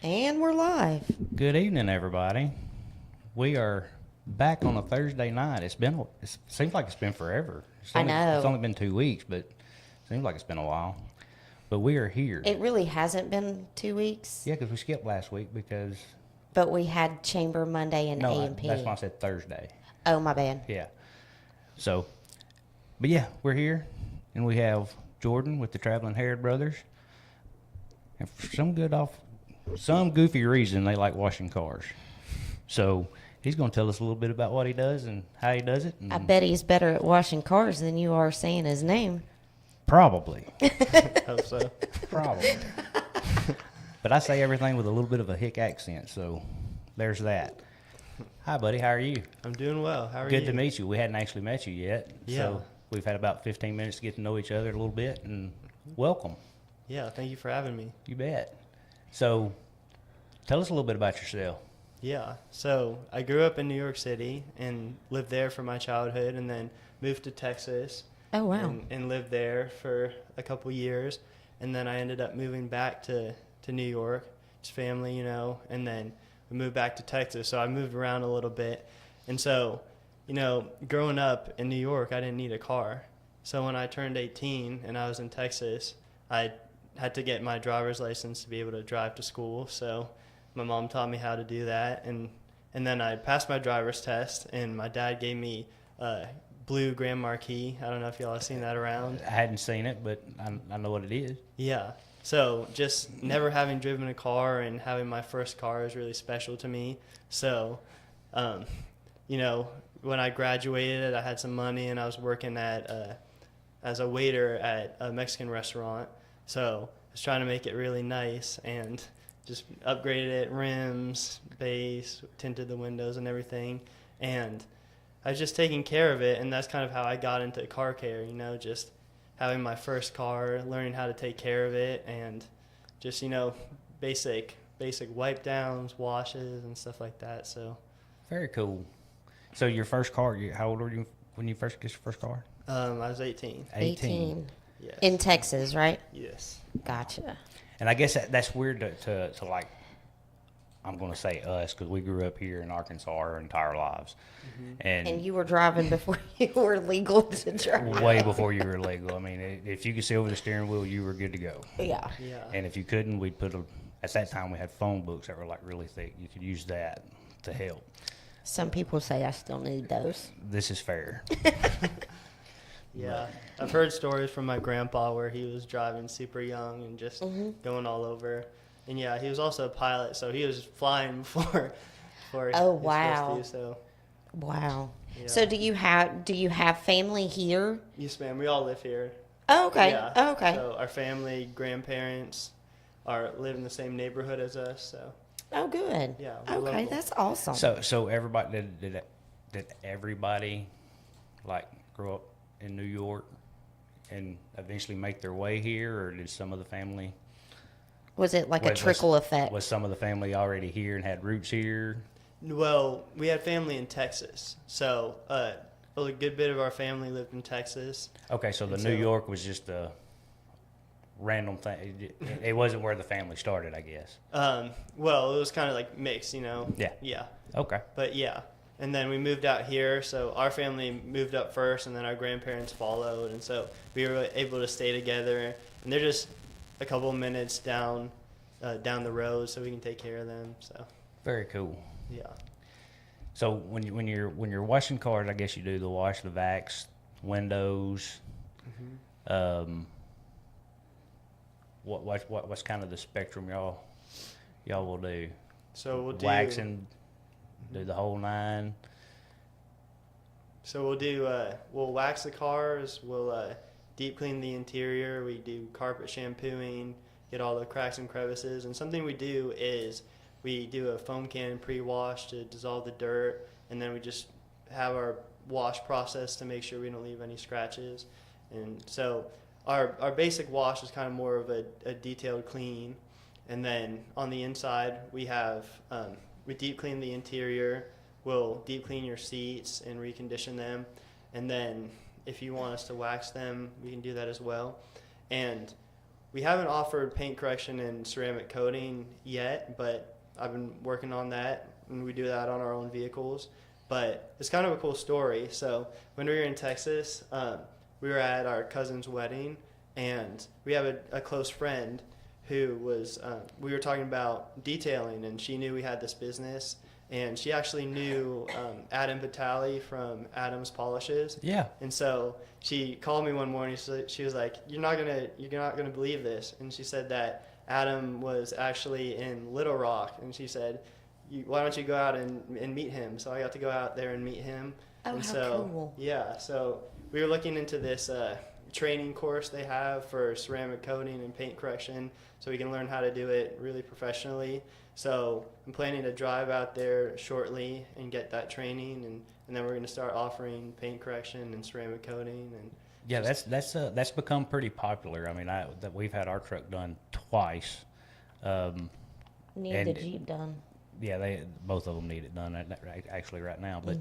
And we're live. Good evening, everybody. We are back on a Thursday night. It seems like it's been forever. I know. It's only been 2 weeks, but it seems like it's been a while. But we are here. It really hasn't been 2 weeks. Yeah, because we skipped last week because... But we had Chamber Monday and A&P. That's why I said Thursday. Oh, my bad. Yeah. So, but yeah, we're here, and we have Jordan with the Traveling Herrod brothers. And for some goofy reason, they like washing cars. So he's going to tell us a little bit about what he does and how he does it. I bet he's better at washing cars than you are saying his name. Probably. Hope so. Probably. But I say everything with a little bit of a hick accent, so there's that. Hi, buddy. How are you? I'm doing well. How are you? Good to meet you. We hadn't actually met you yet. Yeah. So we've had about 15 minutes to get to know each other a little bit, and welcome. Yeah, thank you for having me. You bet. So tell us a little bit about yourself. Yeah, so I grew up in New York City and lived there for my childhood and then moved to Texas. Oh, wow. And lived there for a couple years. And then I ended up moving back to New York, just family, and then we moved back to Texas. So I moved around a little bit. And so, growing up in New York, I didn't need a car. So when I turned 18 and I was in Texas, I had to get my driver's license to be able to drive to school. So my mom taught me how to do that. And then I passed my driver's test, and my dad gave me a blue Grand Marquis. I don't know if y'all have seen that around. I hadn't seen it, but I know what it is. Yeah. So just never having driven a car and having my first car is really special to me. So, when I graduated, I had some money and I was working as a waiter at a Mexican restaurant. So I was trying to make it really nice and just upgraded it, rims, base, tinted the windows and everything. And I was just taking care of it, and that's kind of how I got into car care, just having my first car, learning how to take care of it, and just, basic wipe downs, washes, and stuff like that. So Very cool. So your first car, how old were you when you first got your first car? I was 18. 18. Yes. In Texas, right? Yes. Gotcha. And I guess that's weird to like, I'm going to say us, because we grew up here in Arkansas our entire lives. Mm-hmm. And you were driving before you were legal to drive. Way before you were legal. I mean, if you could see over the steering wheel, you were good to go. Yeah. Yeah. And if you couldn't, we'd at that time we had phone books that were like really thick. You could use that to help. Some people say I still need those. This is fair. Yeah, I've heard stories from my grandpa where he was driving super young and just going all over. And yeah, he was also a pilot, so he was flying before Oh, he was wow. supposed to, so. Wow. Yeah. So do you have family here? Yes, ma'am. We all live here. Oh, okay. Yeah. Oh, okay. So our family, grandparents live in the same neighborhood as us, so. Oh, good. Yeah, we're Okay, local. that's awesome. So everybody did everybody like grow up in New York and eventually make their way here, or did some of the family? Was it like a trickle effect? Was some of the family already here and had roots here? Well, we had family in Texas, so a good bit of our family lived in Texas. Okay, so the And New so- York was just a random thing. It wasn't where the family started, I guess. Well, it was kind of like mixed, Yeah. Yeah. Okay. But yeah, and then we moved out here, so our family moved up first, and then our grandparents followed, and so we were able to stay together. And they're just a couple of minutes down the road, so we can take care of them. So Very cool. yeah. So when you're washing cars, I guess you do the wash, the vacs, windows. What's kind of the spectrum y'all will do? So we'll do Waxing, do the whole nine. So we'll wax the cars. We'll deep clean the interior. We do carpet shampooing, get all the cracks and crevices. And something we do is we do a foam can pre-wash to dissolve the dirt, and then we just have our wash process to make sure we don't leave any scratches. And so our basic wash is kind of more of a detailed clean. And then on the inside, we have we deep clean the interior. We'll deep clean your seats and recondition them. And then if you want us to wax them, we can do that as well. And we haven't offered paint correction and ceramic coating yet, but I've been working on that, and we do that on our own vehicles. But it's kind of a cool story. So when we were in Texas, we were at our cousin's wedding, and we have a close friend who was, we were talking about detailing, and she knew we had this business, and she actually knew Adam Vitale from Adam's Polishes. Yeah. And so she called me one morning. She was like, "You're not gonna believe this." And she said that Adam was actually in Little Rock, and she said, "Why don't you go out and meet him?" So I got to go out there and meet him. Oh, and how so, cool. Yeah. So we were looking into this training course they have for ceramic coating and paint correction, so we can learn how to do it really professionally. So I'm planning to drive out there shortly and get that training, and then we're going to start offering paint correction and ceramic coating. And Yeah, that's become pretty popular. I mean, that we've had our truck done twice. Need And- the Jeep done. Yeah, both of them need it done actually right now. But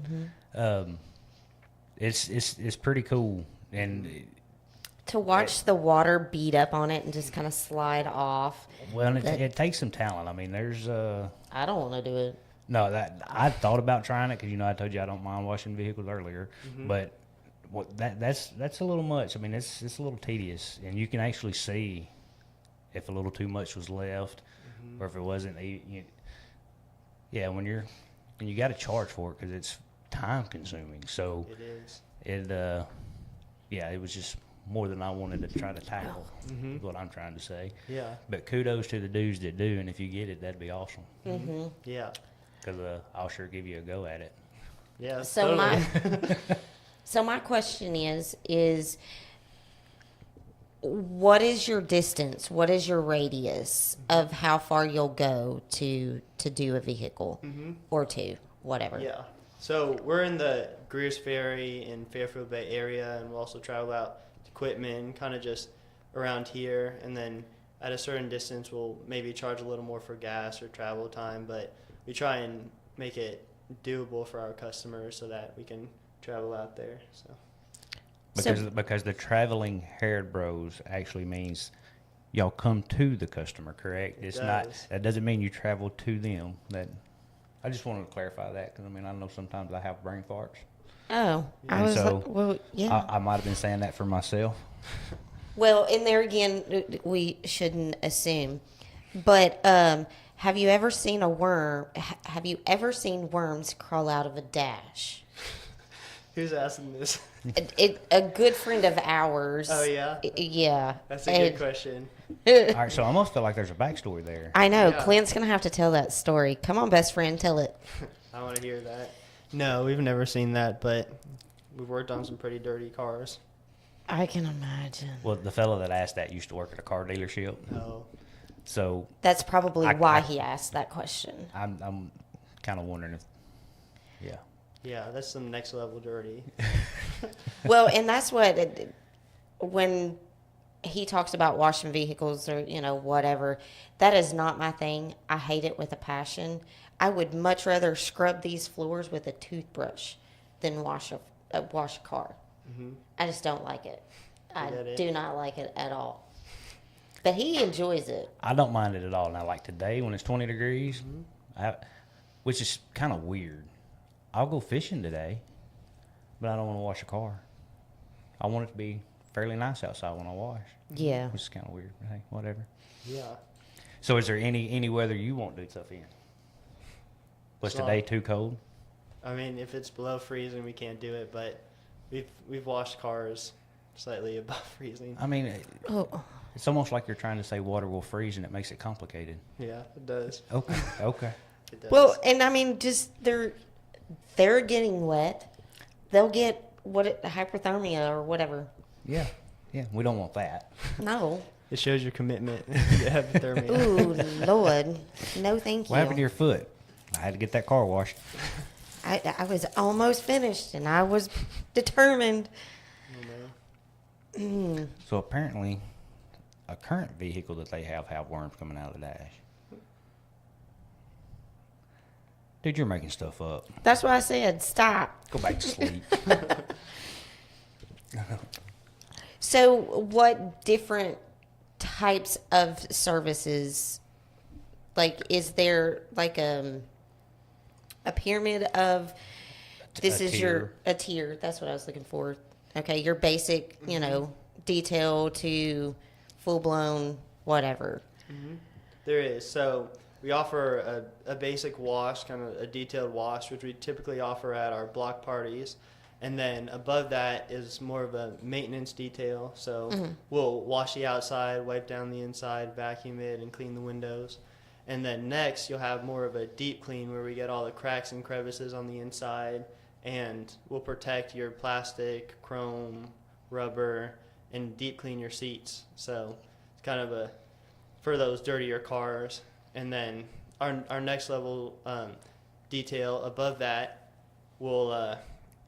it's pretty cool, and To watch the water beat up on it and just kind of slide off. well, it takes some talent. I mean, there's I don't want to do it. no that I thought about trying it because I told you I don't mind washing vehicles earlier, but that's a little much. I mean, it's a little tedious, and you can actually see if a little too much was left or if it wasn't. Yeah, when you got to charge for it because it's time consuming. So it is. it was just more than I wanted to try to tackle. Is what I'm trying to say. Yeah. But kudos to the dudes that do, and if you get it, that'd be awesome. Yeah. Because I'll sure give you a go at it. Yeah. So totally. my question is what is your distance? What is your radius of how far you'll go to do a vehicle or two, whatever? Yeah. So we're in the Greers Ferry in Fairfield Bay area, and we'll also travel out to Quitman, kind of just around here. And then at a certain distance, we'll maybe charge a little more for gas or travel time, but we try and make it doable for our customers so that we can travel out there. So. Because the traveling Herrod Bros actually means y'all come to the customer, correct? It's not. That doesn't mean you travel to them. I just wanted to clarify that because I know sometimes I have brain farts. Oh, I And was so like, well, yeah. I might have been saying that for myself. Well, and there again, we shouldn't assume. But have you ever seen a worm? Have you ever seen worms crawl out of a dash? Who's asking this? A good friend of ours. Oh, yeah? Yeah. That's a good question. All right, so I almost feel like there's a backstory there. I know. Yeah. Clint's going to have to tell that story. Come on, best friend, tell it. I want to hear that. No, we've never seen that, but we've worked on some pretty dirty cars. I can imagine. Well, the fellow that asked that used to work at a car dealership. No. So That's probably why he asked that question. I'm kind of wondering if, yeah. Yeah, that's some next level dirty. Well, and that's what, when he talks about washing vehicles or, whatever, that is not my thing. I hate it with a passion. I would much rather scrub these floors with a toothbrush than wash a car. I just don't like it. I get it. do not like it at all. But he enjoys it. I don't mind it at all. Now, like today when it's 20 degrees, which is kind of weird. I'll go fishing today, but I don't want to wash a car. I want it to be fairly nice outside when I wash. Yeah. Which is kind of weird. But hey, whatever. Yeah. So is there any weather you won't do stuff in? Was today too cold? I mean, if it's below freezing, we can't do it, but we've washed cars slightly above freezing. I mean, Oh. it's almost like you're trying to say water will freeze and it makes it complicated. Yeah, it does. Okay, okay. It does. Well, and I mean, just they're getting wet. They'll get hypothermia or whatever. Yeah, we don't want that. No. it shows your commitment to hypothermia. Ooh, Lord. No, thank you. What happened to your foot? I had to get that car washed. I was almost finished, and I was determined. So apparently, a current vehicle that they have worms coming out of the dash. Dude, you're making stuff up. That's why I said stop. Go back to sleep. So, what different types of services? Like, is there like a pyramid of this A is your a tier? That's what I was looking for. Okay, your basic, detail to full blown whatever. There is. So we offer a basic wash, kind of a detailed wash, which we typically offer at our block parties. And then above that is more of a maintenance detail. So we'll wash the outside, wipe down the inside, vacuum it, and clean the windows. And then next you'll have more of a deep clean where we get all the cracks and crevices on the inside. And we'll protect your plastic, chrome, rubber, and deep clean your seats. So it's kind of for those dirtier cars. And then our next level detail above that, we'll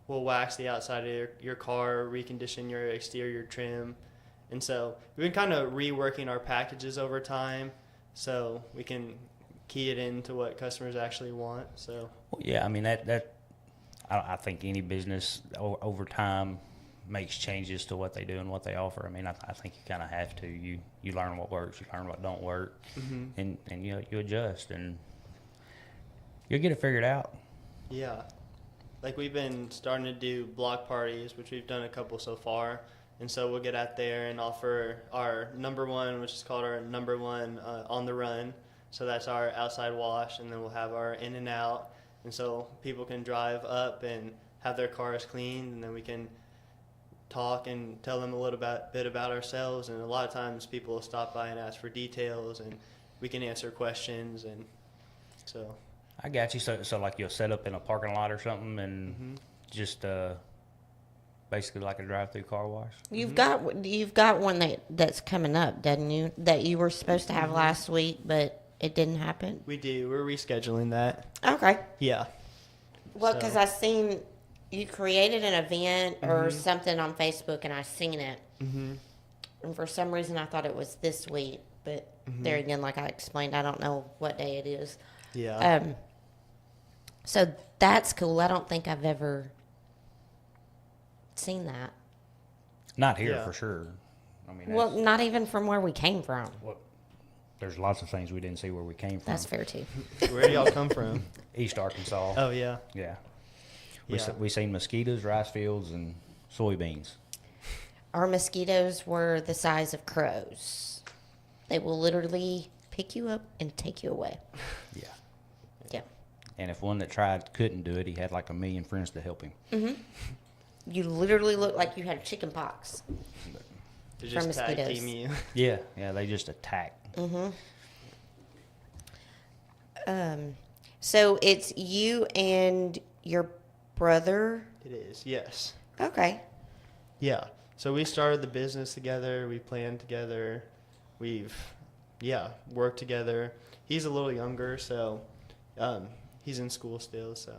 wax the outside of your car, recondition your exterior trim. And so we've been kind of reworking our packages over time so we can key it into what customers actually want. So Well, yeah, I mean, I think any business over time makes changes to what they do and what they offer. I mean, I think you kind of have to. You learn what works, you learn what don't work, and you adjust, and you'll get it figured out. yeah, like we've been starting to do block parties, which we've done a couple so far. And so we'll get out there and offer our number one, which is called our number one on the run. So that's our outside wash, and then we'll have our in and out. And so people can drive up and have their cars cleaned, and then we can talk and tell them a little bit about ourselves. And a lot of times people will stop by and ask for details, and we can answer questions. And so I got you. So like you'll set up in a parking lot or something, and just basically like a drive-through car wash. You've got one that's coming up, doesn't you? That you were supposed to have last week, but it didn't happen. we do. We're rescheduling that. Okay. Yeah. Well, So- because I seen you created an event or something on Facebook, and I seen it, and for some reason I thought it was this week. But there again, like I explained, I don't know what day it is. Yeah. So that's cool. I don't think I've ever seen that. Not here Yeah. for sure. I mean, Well, not even from where we came from. there's lots of things we didn't see where we came from. That's fair too. Where do y'all come from? East Arkansas. Oh, yeah. Yeah. Yeah. We seen mosquitoes, rice fields, and soybeans. Our mosquitoes were the size of crows. They will literally pick you up and take you away. Yeah. Yeah. And if one that tried couldn't do it, he had like 1 million friends to help him. You literally look like you had chicken pox. To From just tag mosquitoes. team you. Yeah, they just attack. So it's you and your brother. It is, yes. Okay. Yeah. So we started the business together. We planned together. We've, worked together. He's a little younger, so he's in school still. So,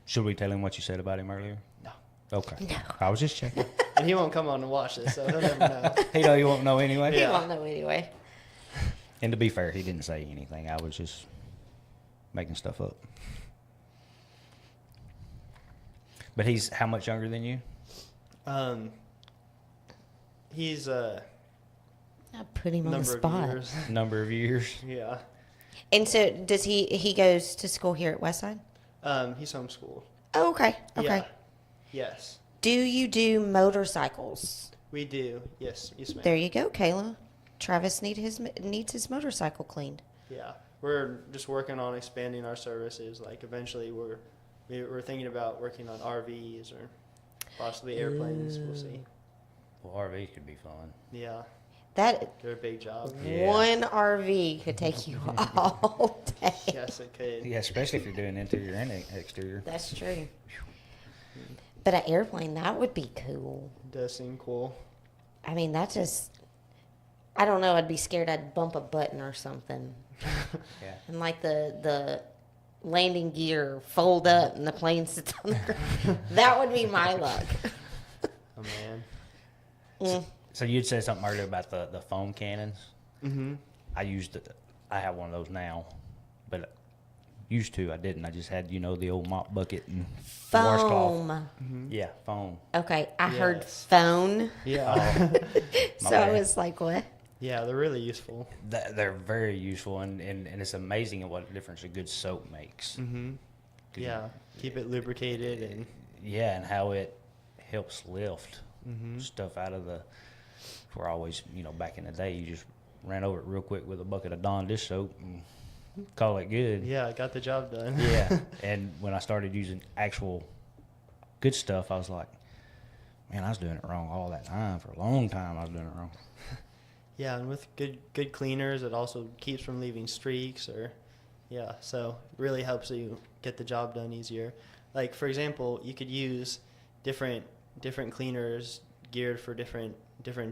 Should we tell him what you said about him earlier? no. Okay. No. I was just checking. And he won't come on and watch this, so he'll never know. He won't know anyway. He Yeah. won't know anyway. And to be fair, he didn't say anything. I was just making stuff up. But he's how much younger than you? He's I put him on the number of spot. years. Number of years. Yeah. And so does he goes to school here at Westside? He's homeschooled. Oh, okay. Okay. Yeah. Yes. Do you do motorcycles? We do. Yes, ma'am. There you go, Kayla. Travis needs his motorcycle cleaned. Yeah. We're just working on expanding our services. Like eventually we're thinking about working on RVs or possibly airplanes. We'll see. Well, RV could be fun. Yeah. That They're a big job. Yeah. one RV could take you all day. Yes, it could. Yeah, especially if you're doing interior and exterior. That's true. But an airplane, that would be cool. It does seem cool. I mean, that just, I don't know. I'd be scared I'd bump a button or something. Yeah. And like the landing gear fold up and the plane sits on the ground. That would be my luck. Oh, man. So you'd said something earlier about the foam cannons. Mm-hmm. I have one of those now, but used to I didn't. I just had the old mop bucket and the washcloth. Foam. Yeah, foam. Okay, I heard Yes. phone. Yeah. My So I bad. was like, what? Yeah, they're really useful. They're very useful, and it's amazing at what difference a good soap makes. Mm-hmm. Yeah, keep it lubricated and. Yeah, and how it helps lift Mm-hmm. stuff out of the. We're always, back in the day, you just ran over it real quick with a bucket of Dawn dish soap and call it good. Yeah, I got the job done. Yeah, and when I started using actual good stuff, I was like, man, I was doing it wrong all that time. For a long time, I was doing it wrong. Yeah, and with good cleaners, it also keeps from leaving streaks so it really helps you get the job done easier. Like, for example, you could use different cleaners geared for different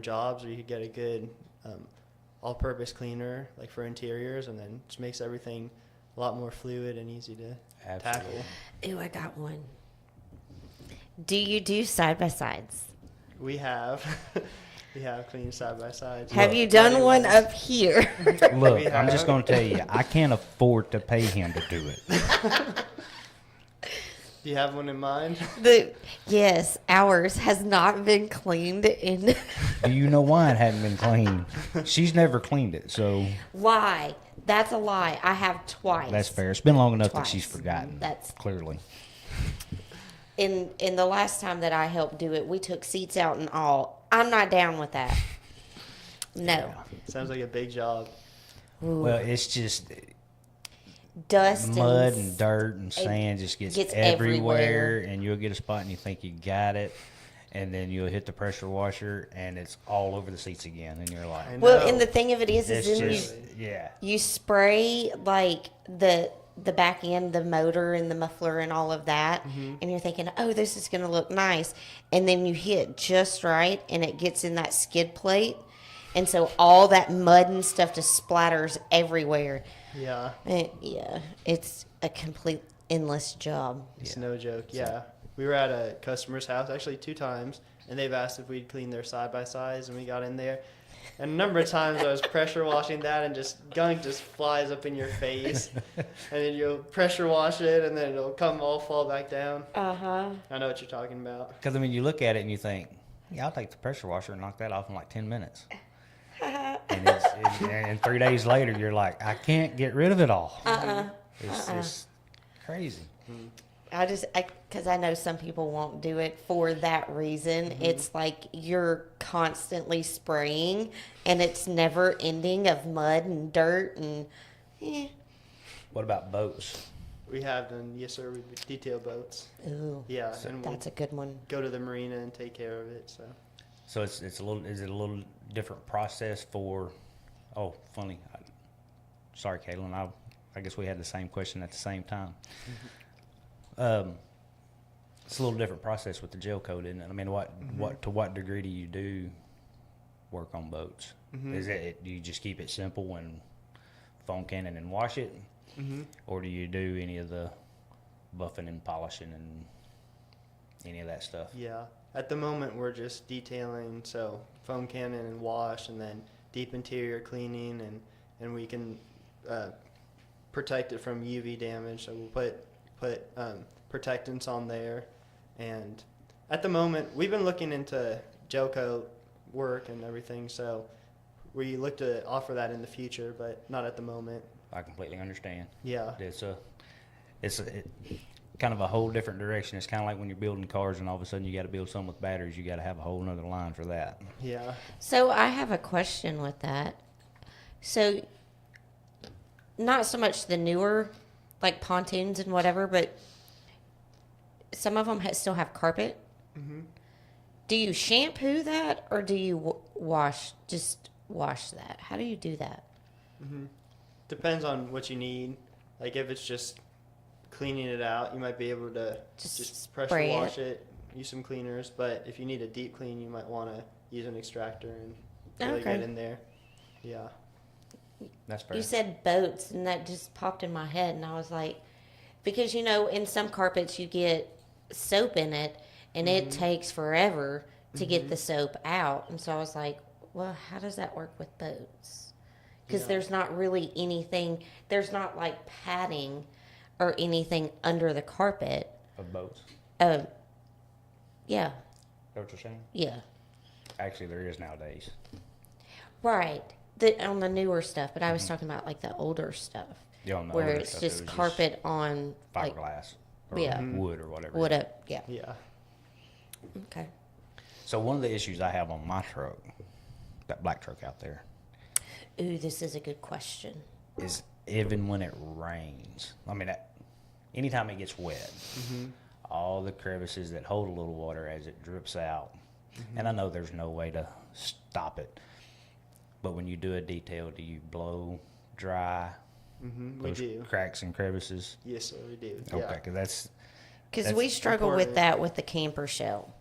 jobs, or you could get a good all-purpose cleaner like for interiors, and then just makes everything a lot more fluid and easy to tackle. Ooh, I got one. Do you do side-by-sides? We have clean side by sides. Have you done one up here? Look, We I'm just have. going to tell you, I can't afford to pay him to do it. Do you have one in mind? Yes, ours has not been cleaned in. Do you know why it hadn't been cleaned? She's never cleaned it, so Lie. That's a lie. I have twice. that's fair. It's been long enough that Twice. she's forgotten. That's Clearly. in the last time that I helped do it, we took seats out and all. I'm not down with that. No. Sounds like a big job. Ooh. Well, it's just Dust mud and and dirt and sand just gets gets everywhere, everywhere. and you'll get a spot and you think you got it, and then you'll hit the pressure washer and it's all over the seats again, and you're like, I know. Well, and the thing of it is it's then just, yeah. you spray like the back end, the motor and the muffler and all of that, and you're thinking, oh, this is going to look nice, and then you hit just right, and it gets in that skid plate, and so all that mud and stuff just splatters everywhere. Yeah, Yeah, it's a complete endless job. it's no joke. Yeah, we were at a customer's house actually 2 times, and they've asked if we'd clean their side by sides, and we got in there. And a number of times I was pressure washing that, and just gunk just flies up in your face, and then you'll pressure wash it, and then it'll all fall back down. Uh-huh. I know what you're talking about. Because, I mean, you look at it and you think, yeah, I'll take the pressure washer and knock that off in like 10 minutes. And 3 days later, you're like, I can't get rid of it all. It's just crazy. Because I know some people won't do it for that reason. It's like you're constantly spraying, and it's never ending of mud and dirt and. What about boats? We have done, yes sir, we detail boats. Ooh, Yeah, and we'll that's a good one. go to the marina and take care of it. So So is it a little different process for? Oh, funny. Sorry, Caitlin. I guess we had the same question at the same time. It's a little different process with the gel coat, isn't it? I mean, to what degree do you do work on boats? Is it, do you just keep it simple and foam cannon and wash it, or do you do any of the buffing and polishing and any of that stuff? yeah, at the moment we're just detailing, so foam cannon and wash, and then deep interior cleaning, and we can protect it from UV damage. So we'll put protectants on there, and at the moment we've been looking into gel coat work and everything. So we look to offer that in the future, but not at the moment. I completely understand. Yeah. It's kind of a whole different direction. It's kind of like when you're building cars and all of a sudden you got to build some with batteries. You got to have a whole nother line for that. Yeah. So I have a question with that. So, not so much the newer, like pontoons and whatever, but some of them still have carpet. Do you shampoo that, or do you wash that? How do you do that? Depends on what you need. Like if it's just cleaning it out, you might be able to just pressure spray wash it, use some cleaners. But if you need a deep clean, you might want to use an extractor and really Okay. get in there. Yeah. That's fair. You said boats, and that just popped in my head, and I was like, because in some carpets you get soap in it, and it takes forever to get the soap out, and so I was like, well, how does that work with boats? Because Yeah. there's not really anything. There's not like padding or anything under the carpet. Of boats. Yeah, Is that what you're saying? yeah. Actually, there is nowadays. Right. On the newer stuff, but I was talking about like the older stuff. Yeah, on the where older it's stuff, just it was carpet on like fiberglass or yeah. wood or whatever. wood up. Yeah. Yeah. Okay. So one of the issues I have on my truck, that black truck out there, Ooh, this is a good question. is even when it rains. I mean, anytime it gets wet, all the crevices that hold a little water as it drips out. And I know there's no way to stop it, but when you do a detail, do you blow dry We those do. cracks and crevices? Yes, sir, we do. Okay, Yeah. because Because we struggle with important. that with the camper shell.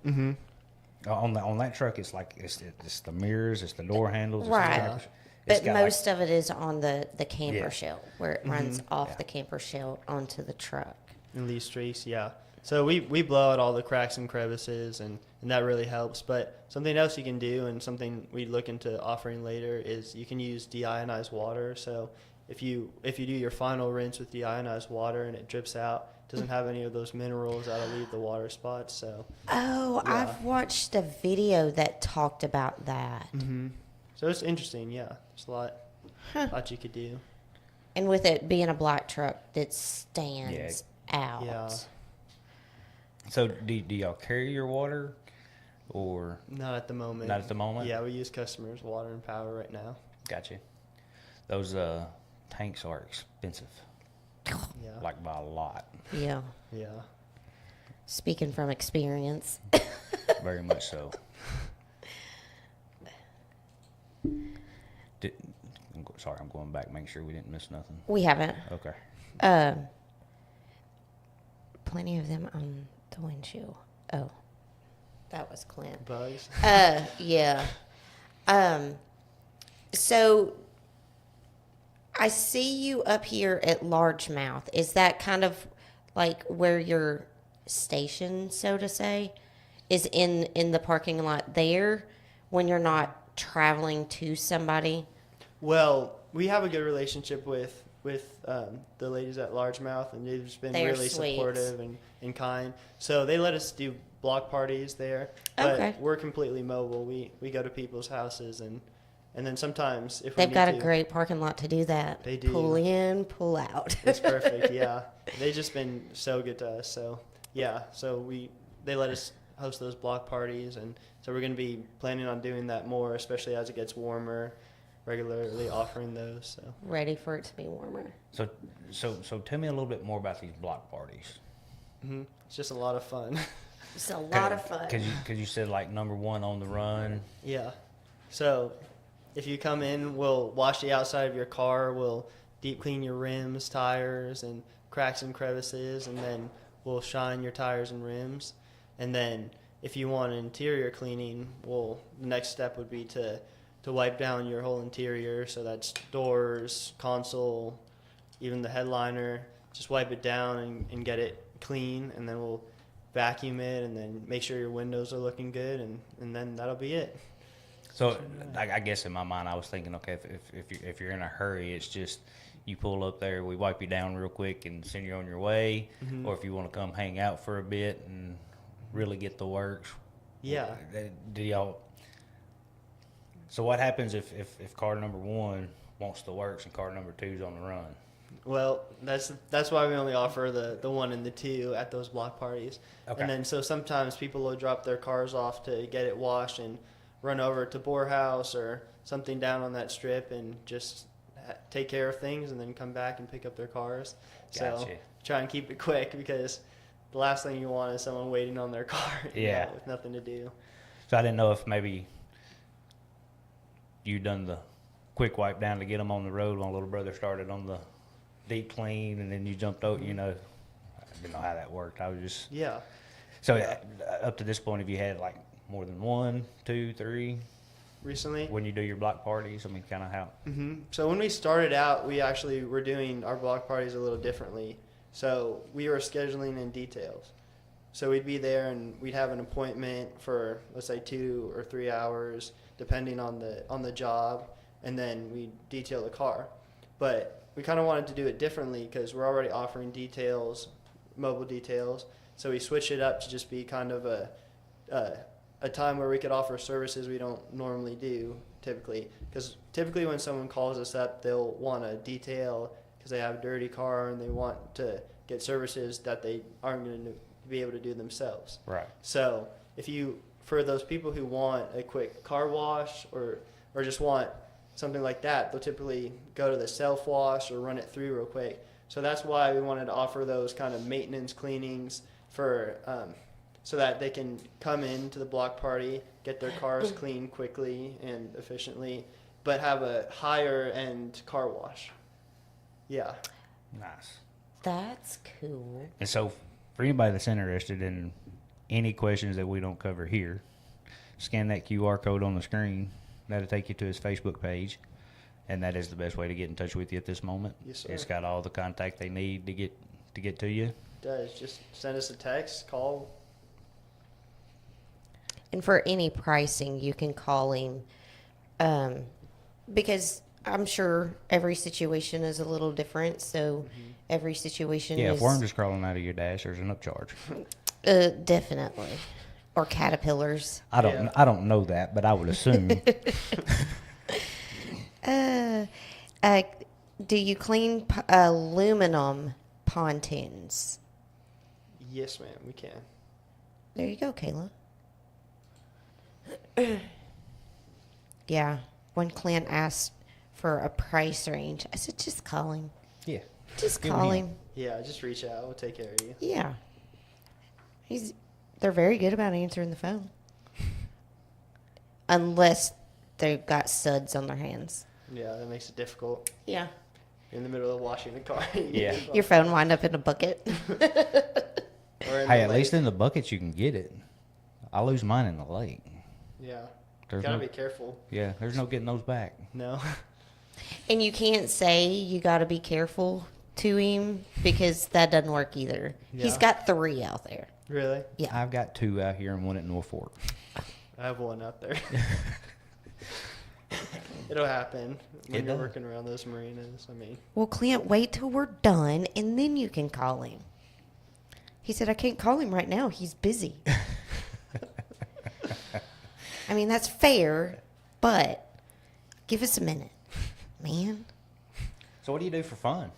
on that truck, it's like it's the mirrors, it's the door handles, it's Right. the crackers. It's But got most of it is on the camper Yeah. shell, where it runs off Yeah. the camper shell onto the truck. And leaf streaks, yeah. So we blow out all the cracks and crevices, and that really helps. But something else you can do, and something we look into offering later, is you can use deionized water. So if you do your final rinse with deionized water and it drips out, it doesn't have any of those minerals that'll leave the water spots. So Oh, Yeah. I've watched a video that talked about that. so it's interesting, yeah. There's a lot you could do. And with it being a black truck that stands out. Yeah. So do y'all carry your water, or Not at the moment. not at the moment? Yeah, we use customers' water and power right now. Gotcha. Those tanks are expensive, Yeah. like by a lot, Yeah. Yeah. Speaking from experience. very much so. Sorry, I'm going back, making sure we didn't miss nothing. We haven't. Okay. Plenty of them on the windshield. Oh, that was Clint. Bugs. Yeah. So I see you up here at Largemouth. Is that kind of like where your station, so to say, is in the parking lot there when you're not traveling to somebody? Well, we have a good relationship with the ladies at Largemouth, and they've just been They're really sweet. supportive and kind. So they let us do block parties there, but Okay. we're completely mobile. We go to people's houses, and then sometimes if They've we got need a to, great parking lot to do that. They do. Pull in, pull out. it's perfect. Yeah, they've just been so good to us. So yeah, they let us host those block parties, and so we're going to be planning on doing that more, especially as it gets warmer. Regularly offering those. So Ready for it to be warmer. So tell me a little bit more about these block parties. it's just a lot of fun. It's a lot of fun. Because you said like number one on the run. Yeah. So if you come in, we'll wash the outside of your car. We'll deep clean your rims, tires, and cracks and crevices, and then we'll shine your tires and rims. And then if you want interior cleaning, the next step would be to wipe down your whole interior. So that's doors, console, even the headliner. Just wipe it down and get it clean, and then we'll vacuum it and then make sure your windows are looking good, and then that'll be it. So I guess in my mind I was thinking, okay, if you're in a hurry, it's just you pull up there, we wipe you down real quick and send you on your way. Or if you want to come hang out for a bit and really get the works. Yeah. Do y'all? So what happens if car number one wants the works and car number two's on the run? Well, that's why we only offer the one and the two at those block parties. Okay. And then so sometimes people will drop their cars off to get it washed and run over to Boar House or something down on that strip and just take care of things and then come back and pick up their cars. So Gotcha. try and keep it quick, because the last thing you want is someone waiting on their car Yeah. with nothing to do. So I didn't know if maybe you done the quick wipe down to get them on the road. My little brother started on the deep clean, and then you jumped out. I didn't know how that worked. I was just Yeah. so up to this point, have you had like more than 1, 2, 3 Recently? when you do your block parties? I mean, kind of how? So when we started out, we actually were doing our block parties a little differently. So we were scheduling in details. So we'd be there and we'd have an appointment for, let's say, 2 or 3 hours, depending on the job, and then we detail the car. But we kind of wanted to do it differently because we're already offering details, mobile details. So we switched it up to just be kind of a time where we could offer services we don't normally do typically, because typically when someone calls us up, they'll want a detail because they have a dirty car and they want to get services that they aren't going to be able to do themselves. Right. So for those people who want a quick car wash or just want something like that, they'll typically go to the self wash or run it through real quick. So that's why we wanted to offer those kind of maintenance cleanings for so that they can come into the block party, get their cars cleaned quickly and efficiently, but have a higher end car wash. Yeah. Nice. That's cool. And so, for anybody that's interested in any questions that we don't cover here, scan that QR code on the screen. That'll take you to his Facebook page, and that is the best way to get in touch with you at this moment. Yes, sir. It's got all the contact they need to get to you. It does. Just send us a text, call. And for any pricing, you can call him, because I'm sure every situation is a little different. So every situation Yeah, is if worms is crawling out of your dash, there's an upcharge. Definitely, or caterpillars. I don't know that, but I would assume. Do you clean aluminum pontoons? Yes, ma'am, we can. There you go, Kayla. Yeah, when Clint asked for a price range, I said, just call him. Yeah. Just Give call him. him. Yeah, just reach out. We'll take care of you. Yeah. They're very good about answering the phone. Unless they've got suds on their hands. Yeah, that makes it difficult. Yeah. In the middle of washing the car. Yeah. Your phone wind up in a bucket. Or in Hey, the at lake. least in the buckets you can get it. I lose mine in the lake. Yeah. There's Gotta no, be careful. Yeah, there's no getting those back. No. And you can't say you got to be careful to him because that doesn't work either. He's Yeah. got 3 out there. Really? Yeah. I've got 2 out here and 1 at Norfolk. I have one out there. It'll happen when It you're does. working around those marinas. I mean, Well, Clint, wait till we're done and then you can call him. He said, I can't call him right now. He's busy. I mean, that's fair, but give us a minute, man. So what do you do for fun?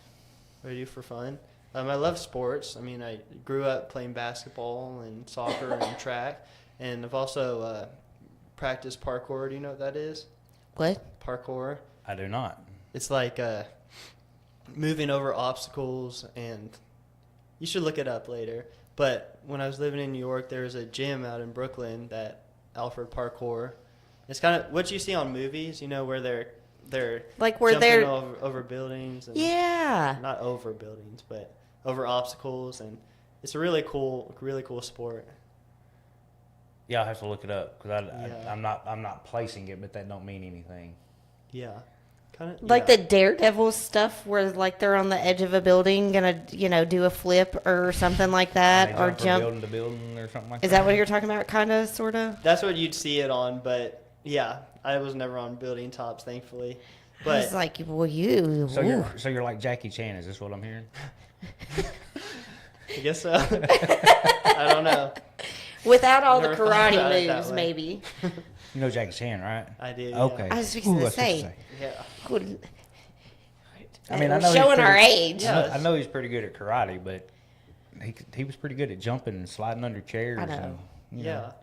what do I do for fun? I love sports. I mean, I grew up playing basketball and soccer and track, and I've also practiced parkour. Do you know what that is? What? Parkour. I do not. It's like moving over obstacles, and you should look it up later. But when I was living in New York, there was a gym out in Brooklyn that offered parkour. It's kind of what you see on movies, you know, where they're Like where jumping they're... over buildings. And Yeah. Not over buildings, but over obstacles, and it's a really cool sport. Yeah, I'll have to look it up because Yeah. I'm not placing it, but that don't mean anything. Yeah, kind of Like the Daredevil stuff where like they're on the edge of a building gonna, do a flip or something like that, They or from jump. building to building or something like that. Is that what you're talking about? Kind of, sort of? That's what you'd see it on, but yeah, I was never on building tops, thankfully. I But was like, well, you... So ooh. you're like Jackie Chan? Is this what I'm hearing? I guess so. I don't know. Without all the Never thought about it karate that moves, way. maybe. You know Jackie Chan, right? I do. Yeah. Okay. I was fixing to that's what say. you Yeah. Good. I mean, I We're know he's showing our pretty- age. Yeah. I know he's pretty good at karate, but he was pretty good at jumping and sliding under chairs. I know. And, you Yeah. know,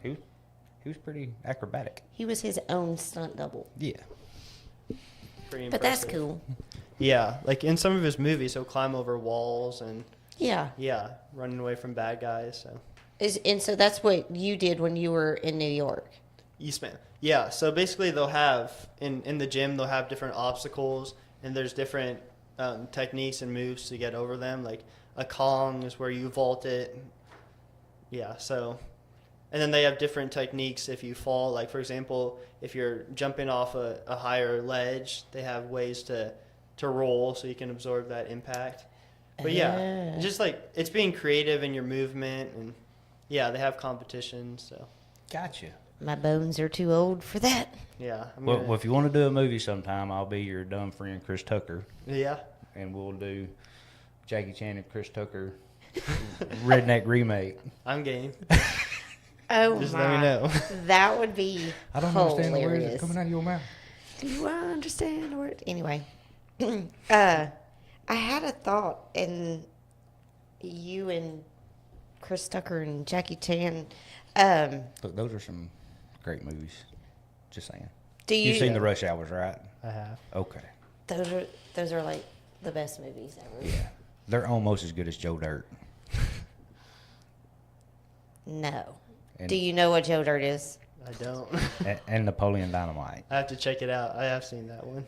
he was pretty acrobatic. He was his own stunt double. Yeah. Pretty But that's impressive. cool. Yeah, like in some of his movies, he'll climb over walls and Yeah. running away from bad guys. So And so that's what you did when you were in New York. Eastman. Yeah, so basically they'll have in the gym they'll have different obstacles, and there's different techniques and moves to get over them. Like a Kong is where you vault it. Yeah, so and then they have different techniques if you fall. Like for example, if you're jumping off a higher ledge, they have ways to roll so you can absorb that impact. But yeah, just like it's being creative in your movement, and yeah, they have competitions. So Gotcha. My bones are too old for that. yeah, I'm Well, gonna, if you want to do a movie sometime, I'll be your dumb friend Chris Tucker, yeah. and we'll do Jackie Chan and Chris Tucker redneck remake. I'm game. Oh Just my. let me know. That would be I don't understand the words hilarious. that's coming out of your mouth. Do you understand the word? Anyway, I had a thought, and you and Chris Tucker and Jackie Chan. Look, those are some great movies. Just saying. Do you? You've seen the Rush Hours, right? I have. Okay. Those are like the best movies ever. Yeah. They're almost as good as Joe Dirt. No. And, Do you know what Joe Dirt is? I don't. and Napoleon Dynamite. I have to check it out. I have seen that one.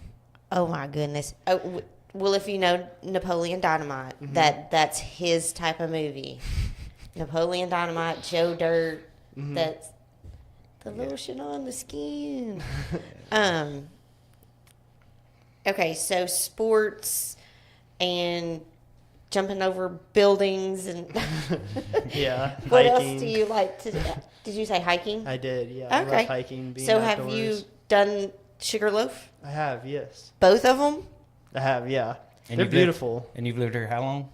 Oh my goodness. Oh, well, if you know Napoleon Dynamite, that's his type of movie. Napoleon Dynamite, Joe Dirt. That's the lotion on the skin. Okay, so sports and jumping over buildings and Yeah. what hiking. else do you like to do? Did you say hiking? I did, yeah. I Okay. love hiking, being So outdoors. have you done Sugarloaf? I have, yes. Both of them? I have, yeah. And They're you've lived- beautiful. And you've lived here how long?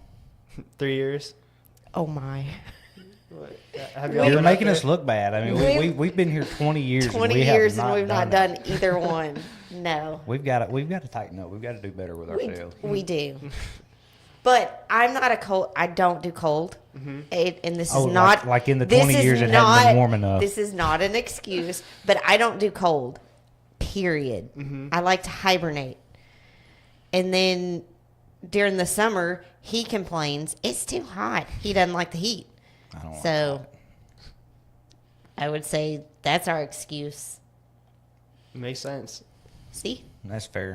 3 years. Oh my. What? Have y'all You're been out making there? us look bad. I mean, we've been here 20 years. 20 and we years have and we've not done done either one. No. We've got to tighten up. We've got to do better with ourselves. We do. But I'm not a cold. I don't do cold. And this Oh, is not like in the this 20 is years it hadn't been not- warm enough. This is not an excuse. But I don't do cold. Period. I like to hibernate. And then during the summer, he complains it's too hot. He doesn't like the heat. I don't like So that. I would say that's our excuse. Makes sense. See? That's fair.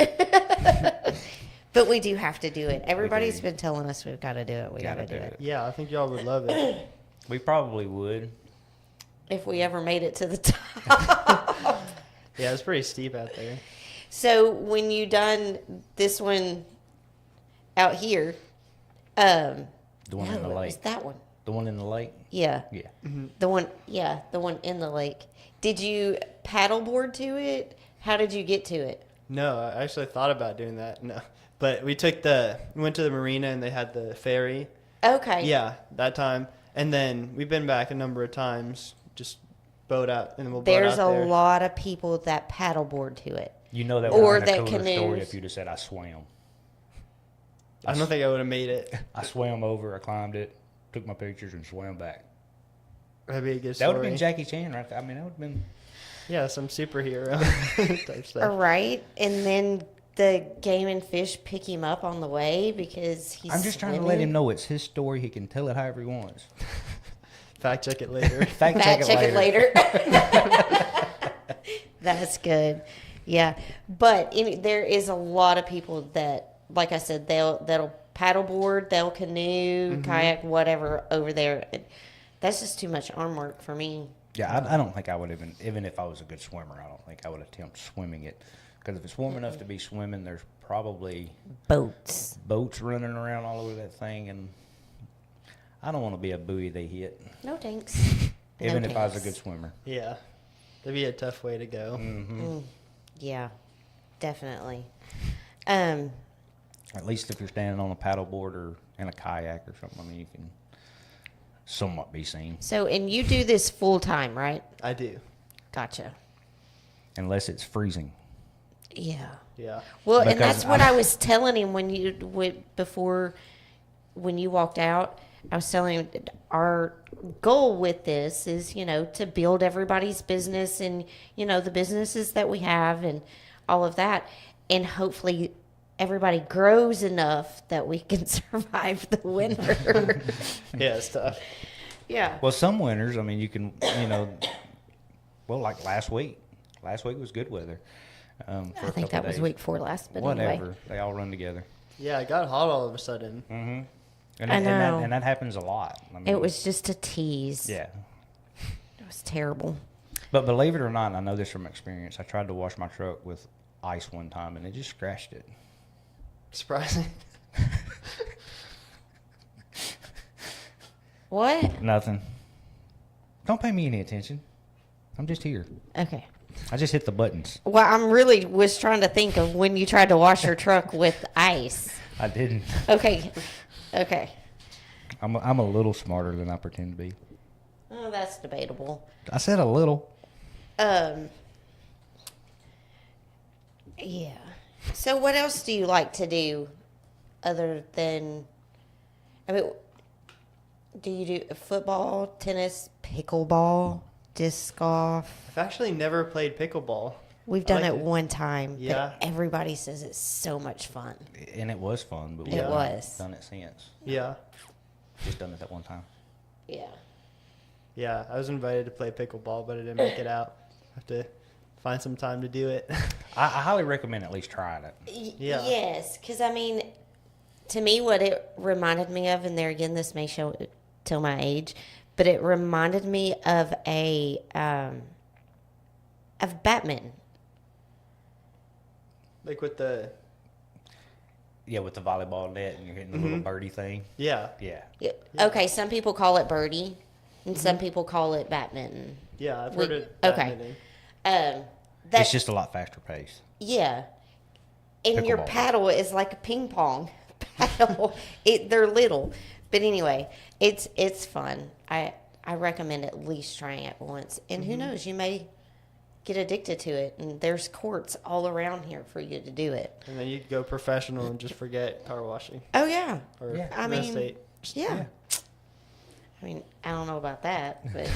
But we do have to do it. Everybody's do. been telling us we've got to do it. We got to do it. Yeah, I think y'all would love it. We probably would. If we ever made it to the top. Yeah, it's pretty steep out there. So when you done this one out here, The one in the no, it was lake. that one. The one in the lake? Yeah. Yeah. The one in the lake. Did you paddleboard to it? How did you get to it? No, I actually thought about doing that. No. But we went to the marina and they had the ferry. Okay. Yeah, that time. And then we've been back a number of times, just boat out, and then we'll boat out There's a there. lot of people that paddleboard to it. You know that Or would have been a that cooler story canoes. if you'd have said I swam. I don't think I would have made it. I swam over, I climbed it, took my pictures, and swam back. That'd be a good That story. would have been Jackie Chan right there. I mean, that would have been... Yeah, some superhero type All stuff. right. And then the game and fish pick him up on the way because he's I'm just trying to let him know it's his story. He can tell it however he wants. Fact check it later. Fact Fact check it later. That's good. Yeah. But there is a lot of people that, like I said, that'll paddleboard, they'll canoe, kayak, whatever over there. That's just too much arm work for me. Yeah, I don't think I would even if I was a good swimmer, I don't think I would attempt swimming it. Because if it's warm enough to be swimming, there's probably Boats. boats running around all over that thing. And I don't want to be a buoy they hit, No thanks. even No if I was a thanks. good swimmer. Yeah, that'd be a tough way to go. Yeah, definitely. At least if you're standing on a paddleboard or in a kayak or something, I mean, you can somewhat be seen. So, and you do this full time, right? I do. Gotcha. Unless it's freezing. Yeah. Yeah. Well, and Because that's what I was telling him when you walked out. I was telling him that our goal with this is, to build everybody's business and, the businesses that we have and all of that. And hopefully everybody grows enough that we can survive the winter. Yeah, it's tough. Yeah. Well, some winters, I mean, you can, well, like last week. Last week was good weather. For I a think couple that was days. week 4 last, but Whatever. anyway. They all run together. Yeah, it got hot all of a sudden. And, I know. and that happens a lot. I mean, It was just a tease. Yeah. It was terrible. But believe it or not, and I know this from experience, I tried to wash my truck with ice one time, and it just scratched it. Surprising. What? Nothing. Don't pay me any attention. I'm just here. Okay. I just hit the buttons. Well, I'm really was trying to think of when you tried to wash your truck with ice. I didn't. Okay. Okay. I'm a little smarter than I pretend to be. Oh, that's debatable. I said a little. Yeah. So what else do you like to do other than, I mean, do you do football, tennis, pickleball, disc golf? I've actually never played pickleball. We've I done like it it. one time, Yeah. but everybody says it's so much fun. And it was fun, but we It haven't was. done it since. Yeah. Just done it that one time. Yeah. Yeah, I was invited to play pickleball, but I didn't make it out. Have to find some time to do it. I highly recommend at least trying it. Yeah. Yes, because I mean, to me, what it reminded me of, and there again, this may show tell my age, but it reminded me of of Batman. Like with the, Yeah, with the volleyball net and you're hitting the little birdie thing. yeah, Yeah. Yeah. Okay, some people call it birdie, and some Mm-hmm. people call it badminton. yeah, I've We- heard it. okay. badminton. That, It's just a lot faster pace. yeah, and your Pickleball. paddle is like a ping pong paddle. They're little, but anyway, it's fun. I recommend at least trying it once, and Mm-hmm. who knows, you may get addicted to it. And there's courts all around here for you to do it. And then you'd go professional and just forget car washing Oh yeah, or Yeah. I real mean, estate. yeah. I mean, I don't know about that, but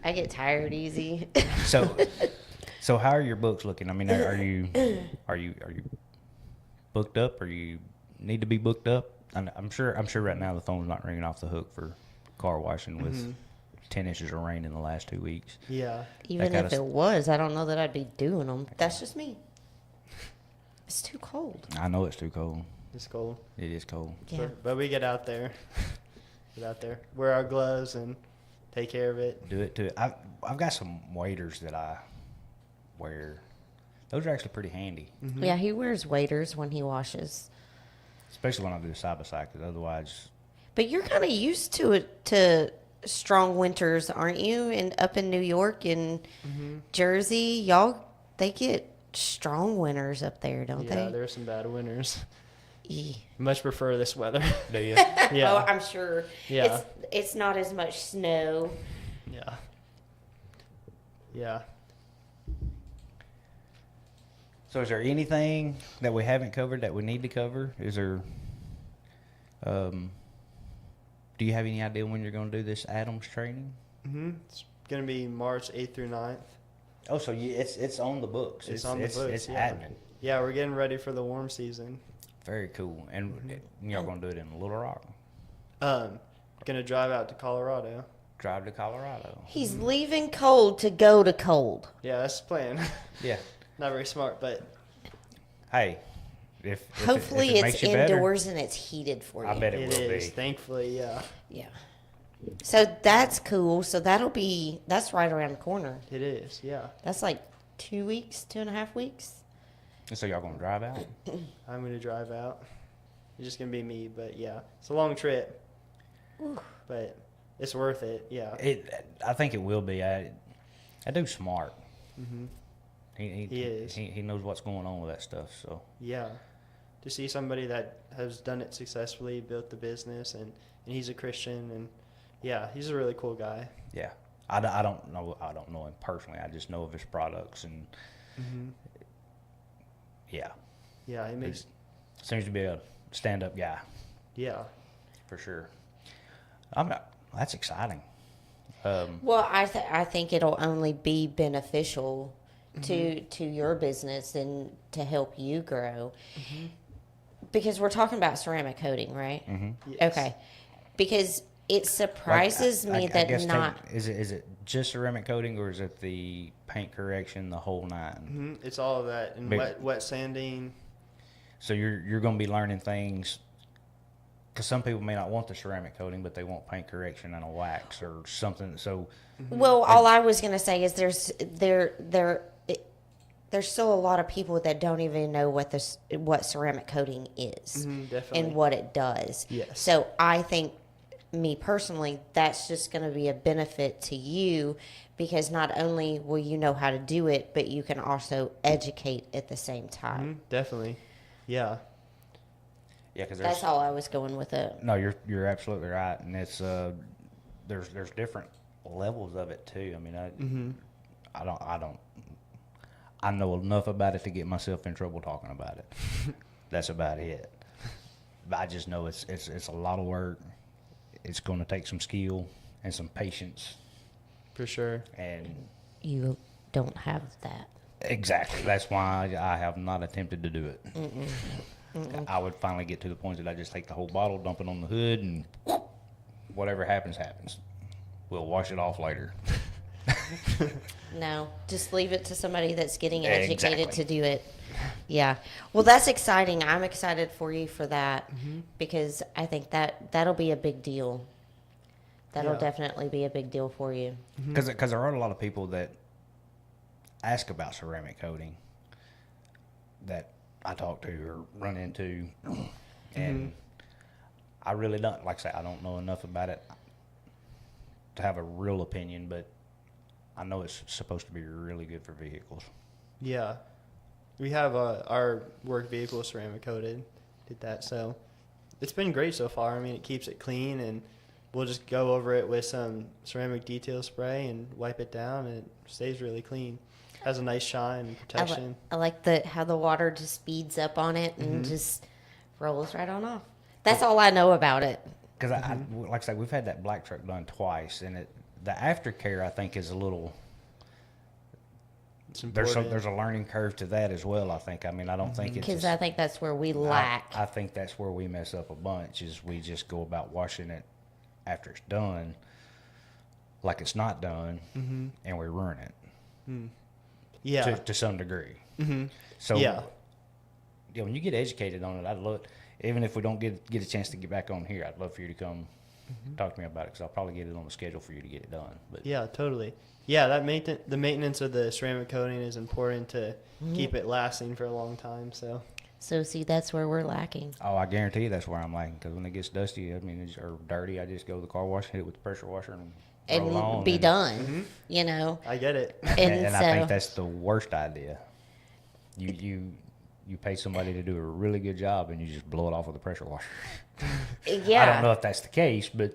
I get tired easy. So how are your books looking? I mean, are you booked up? Or you need to be booked up? I'm sure right now the phone's not ringing off the hook for car washing with 10 inches of rain in the last 2 weeks. Yeah, Even kinda if it was, I don't know that I'd be doing them. That's just me. It's too cold. I know it's too cold. it's cold. It is cold. Yeah. But we get out there. Get out there. Wear our gloves and take care of it. Do it. I've got some waders that I wear. Those are actually pretty handy, Yeah, he wears waders when he washes. especially when I do side by side. Because otherwise, But you're kind of used to it, to strong winters, aren't you? And up in New York and Jersey, y'all, they get strong winters up there, don't Yeah, they? there's some bad winters. Yeah. Much prefer this weather. do you? Yeah. Oh, I'm sure. Yeah. It's not as much snow. Yeah. Yeah. So is there anything that we haven't covered that we need to cover? Is there, do you have any idea when you're going to do this Adams training? It's gonna be March 8th through 9th. Oh, so it's on the books. It's on the books, It's yeah. happening. Yeah, we're getting ready for the warm season. Very cool. And y'all going to do it in Little Rock? Gonna drive out to Colorado. Drive to Colorado. He's leaving cold to go to cold. Yeah, that's the plan. Yeah. Not very smart, but Hey, if Hopefully if it it's makes you better, indoors and it's heated for you. I bet it it will is. be. Thankfully, yeah, Yeah. So that's cool. So that's right around the corner. it is. Yeah, That's like 2 weeks, 2.5 weeks. So y'all going to drive out? I'm gonna drive out. It's just gonna be me, but yeah, it's a long trip, but it's worth it. Yeah. I think it will be. I do smart. hmm He is. He knows what's going on with that stuff. So Yeah. To see somebody that has done it successfully, built the business, and he's a Christian, and yeah, he's a really cool guy. yeah, I don't know him personally. I just know of his products and yeah, Yeah, it makes. seems to be a stand-up guy Yeah. for sure. That's exciting. Well, I think it'll only be beneficial to your business and to help you grow. Because we're talking about ceramic coating, right? Yes. Okay. Because it surprises me that not. Is it just ceramic coating or is it the paint correction, the whole nine? It's all of that, and Big- wet sanding. So you're going to be learning things. Because some people may not want the ceramic coating, but they want paint correction and a wax or something. So Well, all I was gonna say is there's still a lot of people that don't even know what ceramic coating is Definitely. and what it does. Yes. So I think, me personally, that's just going to be a benefit to you because not only will you know how to do it, but you can also educate at the same time. Definitely. Yeah. yeah, because That's all I was going with it. No, you're absolutely right, and it's there's different levels of it too. I mean, I know enough about it to get myself in trouble talking about it. That's about it. But I just know it's a lot of work. It's going to take some skill and some patience. For sure. And You don't have that. exactly. That's why I have not attempted to do it. I would finally get to the point that I just take the whole bottle, dump it on the hood, and whatever happens, happens. We'll wash it off later. No, just leave it to somebody that's getting educated Exactly. to do it. Yeah. Well, that's exciting. I'm excited for you for that because I think that'll be a big deal. That'll Yeah. definitely be a big deal for you. Because there are a lot of people that ask about ceramic coating that I talk to or run into, and I really don't, like I say, I don't know enough about it to have a real opinion, but I know it's supposed to be really good for vehicles. Yeah. We have our work vehicle ceramic coated. Did that. So it's been great so far. I mean, it keeps it clean, and we'll just go over it with some ceramic detail spray and wipe it down, and it stays really clean. Has a nice shine and protection. I like how the water just speeds up on it and just rolls right on off. That's all I know about it. Because like I say, we've had that black truck done twice, and the aftercare I think is a little. It's important. There's a learning curve to that as well. I think. I mean, I don't think it's. Because I think that's where we lack. I think that's where we mess up a bunch. Is we just go about washing it after it's done, like it's not done, and we ruin it. Yeah. To some degree. Mm-hmm. So Yeah. Yeah, when you get educated on it, I'd love, even if we don't get a chance to get back on here, I'd love for you to come talk to me about it because I'll probably get it on the schedule for you to get it done. But Yeah, totally. Yeah, the maintenance of the ceramic coating is important to keep it lasting for a long time. So So see, that's where we're lacking. oh, I guarantee you that's where I'm lacking because when it gets dusty, I mean, or dirty, I just go to the car wash, hit it with the pressure washer, and roll on. And be and, done, you know. I get it. And I so- think that's the worst idea. You pay somebody to do a really good job and you just blow it off with a pressure washer. Yeah. I don't know if that's the case, but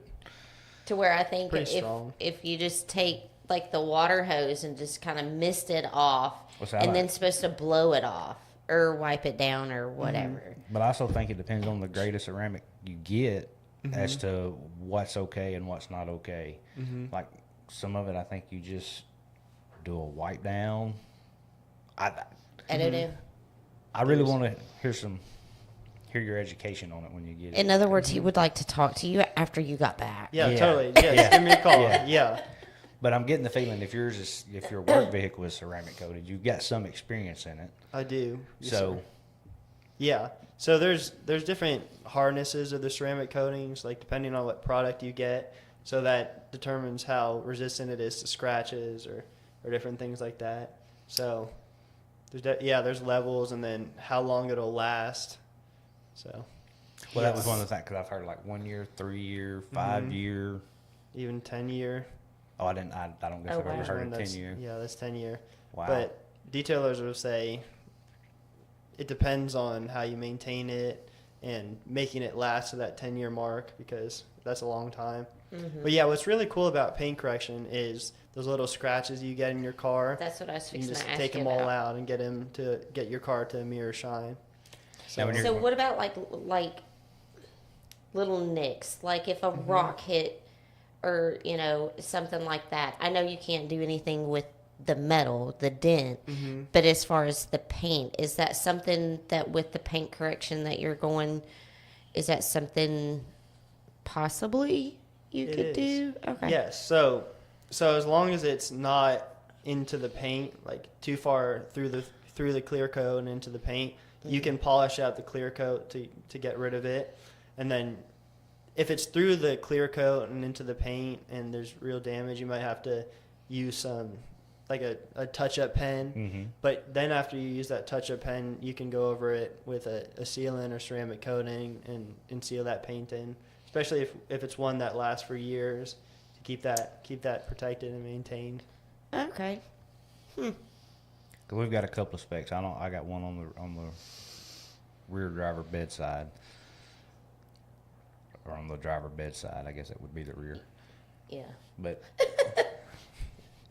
To where I think Pretty strong. if you just take like the water hose and just kind of mist it off, What's that and like? then supposed to blow it off or wipe it down or whatever. but I also think it depends on the grade of ceramic you get as to what's okay and what's not okay. Like some of it, I think you just do a wipe down. I don't know. I really want to hear your education on it when you get it. In other words, he would like to talk to you after you got back. Yeah, Yeah. totally. Yes, give me a call. Yeah. Yeah. But I'm getting the feeling if your work vehicle is ceramic coated, you've got some experience in it. I do. Yes, So sir. Yeah. So there's different hardnesses of the ceramic coatings, like depending on what product you get. So that determines how resistant it is to scratches or different things like that. So there's levels and then how long it'll last. So well, that was one of the things because I've heard like 1 year, 3 year, 5 year. even 10-year. Oh, I don't guess Oh, I've wow. ever heard of That's- 10 year. Yeah, that's 10-year. Wow. But detailers will say it depends on how you maintain it and making it last to that 10-year mark because that's a long time. But yeah, what's really cool about paint correction is those little scratches you get in your car. That's what I was You can fixing just to ask take you them all about. out and get your car to a mirror shine. Now, when you're- So what about like little nicks? Like if a rock hit or, something like that. I know you can't do anything with the metal, the dent, but as far as the paint, is that something that with the paint correction that you're going, is that something possibly you It could is. do? Okay. Yes. So as long as it's not into the paint, like too far through the clear coat and into the paint, you can polish out the clear coat to get rid of it. And then if it's through the clear coat and into the paint and there's real damage, you might have to use some like a touch-up pen. But then after you use that touch-up pen, you can go over it with a sealant or ceramic coating and seal that paint in, especially if it's one that lasts for years, to keep that protected and maintained. Okay. 'Cause we've got a couple of specs. I got one on the rear driver bedside, or on the driver bedside. I guess that would be the rear. Yeah. But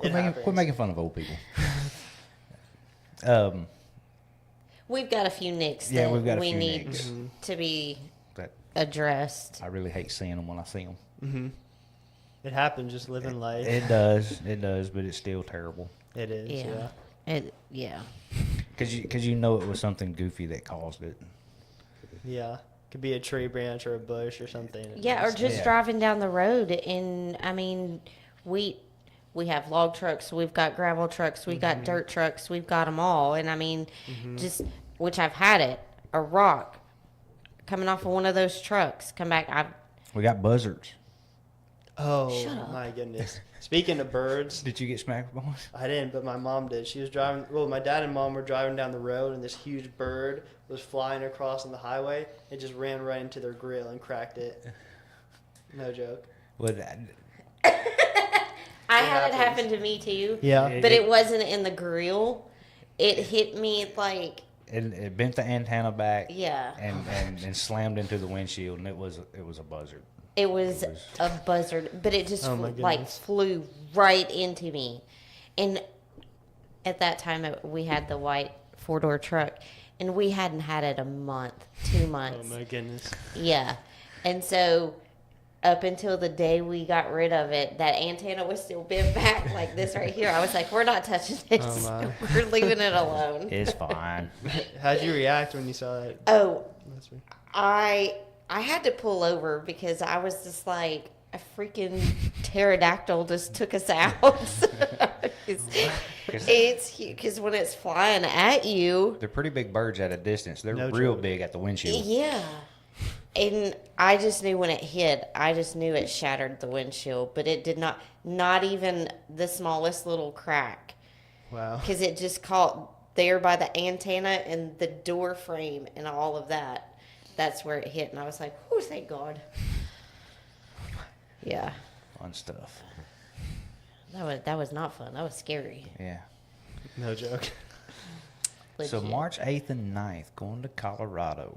It happens. quit making fun of old people. We've got a few nicks Yeah, that we've got a we few need nicks. to be But addressed. I really hate seeing them when I see them. Mm-hmm. It happens just living life. It does, but it's still terrible. It is, yeah. Yeah. Because you know it was something goofy that caused it. Yeah. Could be a tree branch or a bush or something. Yeah, or just Yeah. driving down the road, and I mean, we have log trucks, we've got gravel trucks, we've got dirt trucks, we've got them all, and I mean, just which I've had it, a rock coming off of one of those trucks, come back. We got buzzards. Oh, Shut up. my goodness. Speaking of birds, Did you get smacked by one? I didn't, but my mom did. She was driving, well, my dad and mom were driving down the road, and this huge bird was flying across on the highway. It just ran right into their grill and cracked it. No joke. Well, I had it happens. happen to me too. Yeah. But it wasn't in the grill. It hit me like, it bent the antenna back. yeah. And slammed into the windshield, and it was a buzzard. It was a buzzard, but it just Oh, my like goodness. flew right into me. And at that time, we had the white 4-door truck, and we hadn't had it a month, 2 Oh, months. my goodness. Yeah. And so up until the day we got rid of it, that antenna was still bent back like this right here. I was like, we're not touching this. Oh, my. We're leaving it alone. It's fine. How'd you react when you saw that? Oh, That's me. I had to pull over because I was just like, a freaking pterodactyl just took us out. It's huge because when it's flying at you, They're pretty big birds at a distance. They're No real joke. big at the windshield. yeah. And I just knew when it hit, I just knew it shattered the windshield, but it did not even the smallest little crack, Wow. because it just caught there by the antenna and the door frame and all of that. That's where it hit, and I was like, oh, thank God. Yeah. Fun stuff. That was not fun. That was scary. Yeah. No joke. So Legit. March 8th and 9th, going to Colorado.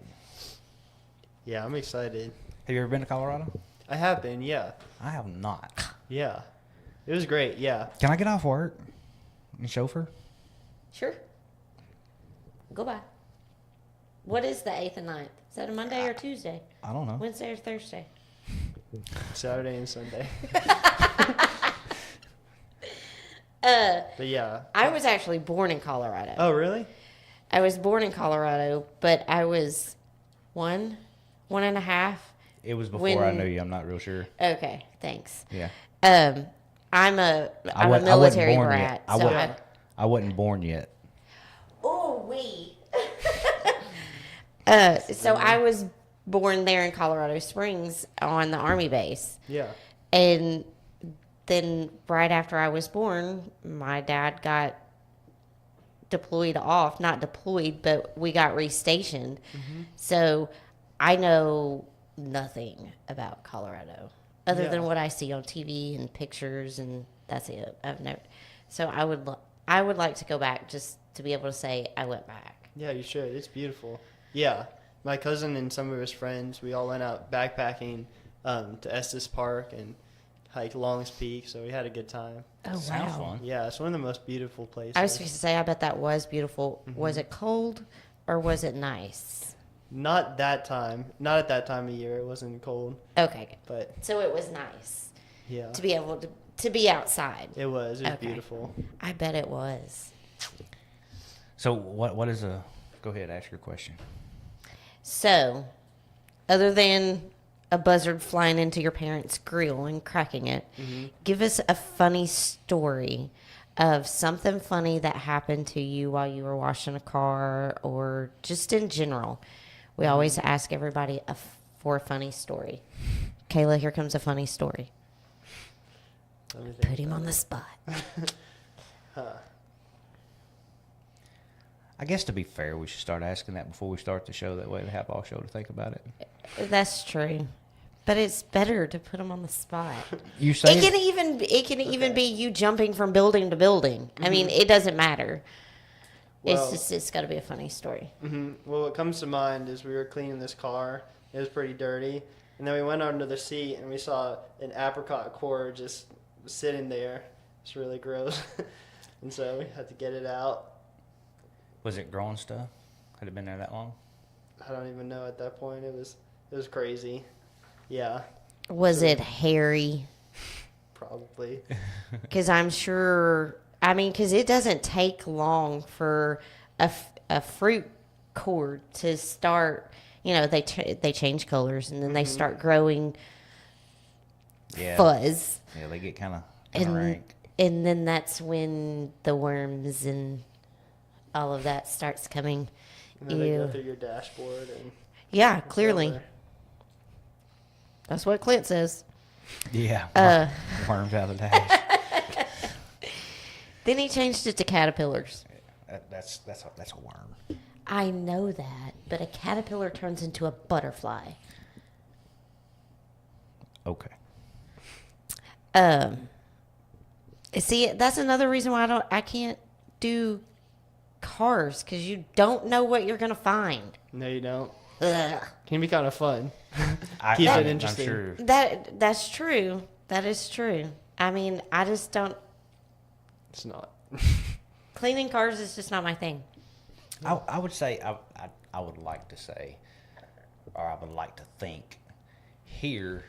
Yeah, I'm excited. Have you ever been to Colorado? I have been, yeah. I have not. Yeah. It was great, yeah. Can I get off work and chauffeur? Sure. Go by. What is the 8th and 9th? Is that a Monday or Tuesday? I don't know. Wednesday or Thursday? Saturday and Sunday. But yeah. I was actually born in Colorado. Oh, really? I was born in Colorado, but I was 1.5. It was before I When- knew you. I'm not real sure. Okay, thanks. Yeah. I'm a wasn't military born brat. yet. I So wasn't, I wasn't born yet. oh, we. So I was born there in Colorado Springs on the Army base. Yeah. And then right after I was born, my dad got deployed off. Not deployed, but we got restationed. So I know nothing about Colorado other Yeah. than what I see on TV and pictures, and that's it. I've never. So I would like to go back just to be able to say I went back. Yeah, you should. It's beautiful. Yeah. My cousin and some of his friends, we all went out backpacking to Estes Park and hiked Long's Peak, so we had a good time. Oh, Sounds wow. fun. Yeah, it's one of the most beautiful places. I was supposed to say, I bet that was beautiful. Was it cold or was it nice? Not that time. Not at that time of year. It wasn't cold, Okay, good. but So it was nice yeah. to be able to be outside. It was. It was Okay. beautiful. I bet it was. So what is a? Go ahead, ask your question. So, other than a buzzard flying into your parents' grill and cracking it, give us a funny story of something funny that happened to you while you were washing a car or just in general. We always ask everybody for a funny story. Kayla, here comes a funny story. Let me think. Put him on the spot. I guess to be fair, we should start asking that before we start the show. That way we have all show to think about it. That's true. But it's better to put them on the spot. You say It can even be you jumping from building to building. I mean, it doesn't matter. Well- It's got to be a funny story. Well, what comes to mind is we were cleaning this car. It was pretty dirty. And then we went under the seat and we saw an apricot core just sitting there. It's really gross. And so we had to get it out. Was it growing stuff? Had it been there that long? I don't even know at that point. It was crazy. Yeah, Was So- it hairy? probably. Because I'm sure, I mean, because it doesn't take long for a fruit cord to start, they change colors and then they start growing Yeah. fuzz. Yeah, they get kind of And, rank. and then that's when the worms and all of that starts coming. And then they go Ew. through your dashboard and Yeah, it's clearly. over. That's what Clint says. Yeah. Worms out of the dash. Then he changed it to caterpillars. That's a worm. I know that, but a caterpillar turns into a butterfly. Okay. See, that's another reason why I can't do cars, because you don't know what you're gonna find. No, you don't. Ugh. Can be kind of fun. Keep Keep it I'm interesting. sure. That's true. That is true. I mean, I just don't. It's not. Cleaning cars is just not my thing. I would say I would like to say, or I would like to think, here